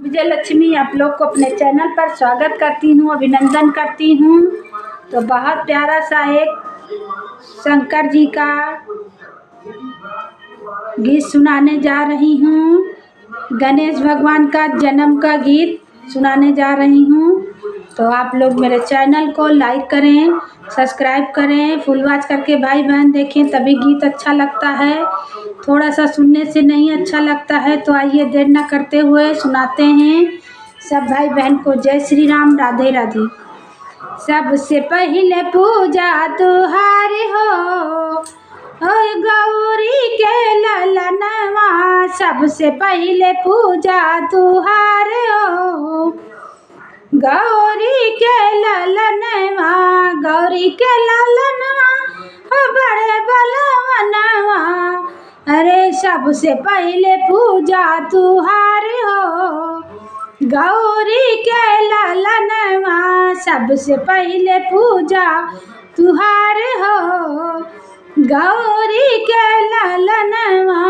विजय लक्ष्मी आप लोग को अपने चैनल पर स्वागत करती हूँ, अभिनंदन करती हूँ। तो बहुत प्यारा सा एक शंकर जी का गीत सुनाने जा रही हूँ। गणेश भगवान का जन्म का गीत सुनाने जा रही हूँ। तो आप लोग मेरे चैनल को लाइक करें, सब्सक्राइब करें, फुल वॉच करके भाई बहन देखें, तभी गीत अच्छा लगता है। थोड़ा सा सुनने से नहीं अच्छा लगता है। तो आइए देर न करते हुए सुनाते हैं। सब भाई बहन को जय श्री राम, राधे राधे। सबसे पहले पूजा तुहारी हो, ओए गौरी के ललनवा। सबसे पहले पूजा तुहारे हो, गौरी के ललनवा। गौरी के ललनवा हो बड़े बलवनवा। अरे सबसे पहले पूजा तुहारे हो, गौरी के ललनवा। सबसे पहले पूजा तुहारे हो, गौरी के ललनवा।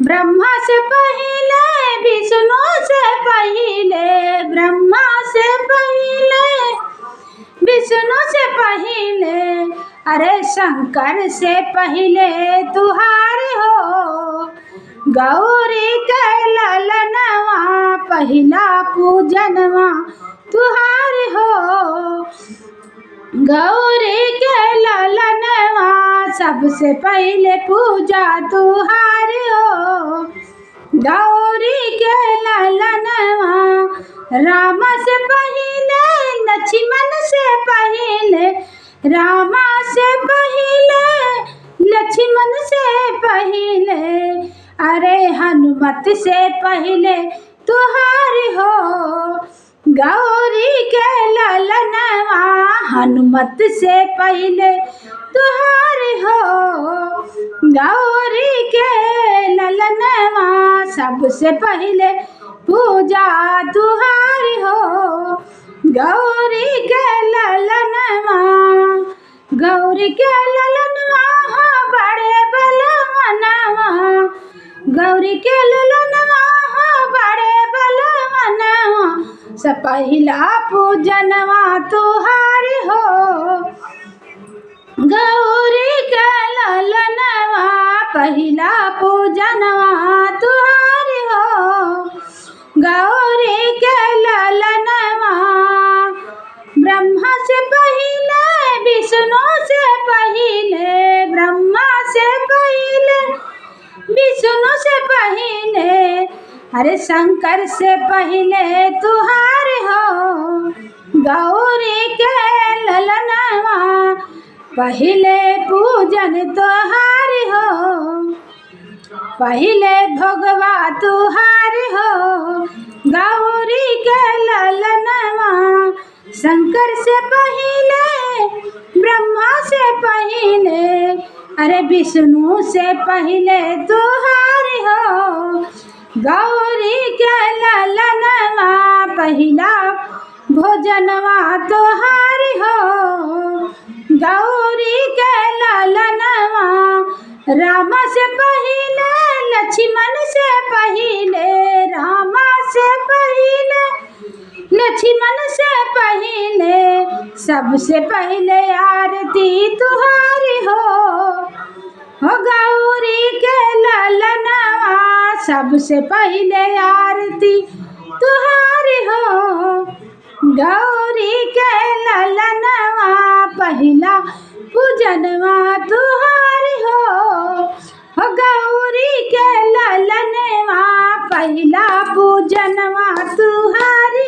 ब्रह्मा से पहले, विष्णु से पहले, ब्रह्मा से पहले, विष्णु से पहले, अरे शंकर से पहले तुहारे हो, गौरी के ललनवा। पहला पूजनवा तुहारे हो, गौरी के ललनवा। सबसे पहले पूजा तुहारे हो, गौरी के ललनवा। राम से पहले, लक्ष्मण से पहले, राम से पहले, लक्ष्मण से पहले, अरे हनुमत से पहले तुहारे हो, गौरी के ललनवा। हनुमत से पहले तुहारे हो, गौरी के ललनवा। सबसे पहले पूजा तुहारी हो, गौरी के ललनवा। गौरी के ललनवा हो बड़े बलवनवा, गौरी के ललनवा हो बड़े बलवनवा। सब पहला पूजनवा तुहारी हो, गौरी के ललनवा। पहला पूजनवा तुहारी हो, गौरी के ललनवा। ब्रह्मा से पहले, विष्णु से पहले, ब्रह्मा से पहले, विष्णु से पहले, अरे शंकर से पहले तुहारे हो, गौरी के ललनवा। पहले पूजन तुहारे हो, पहले भगवा तुहारे हो, गौरी के ललनवा। शंकर से पहले, ब्रह्मा से पहले, अरे विष्णु से पहले तुहारे हो, गौरी के ललनवा। पहला भोजनवा तुहारे हो, गौरी के ललनवा। राम से पहले, लक्ष्मण से पहले, राम से पहले, लक्ष्मण से पहले, सबसे पहले आरती तुहारी हो, गौरी के ललनवा। सबसे पहले आरती तुहारी हो, गौरी के ललनवा। पहला पूजनवा तुहारी हो, गौरी के ललनवा। पहला पूजनवा तुहारी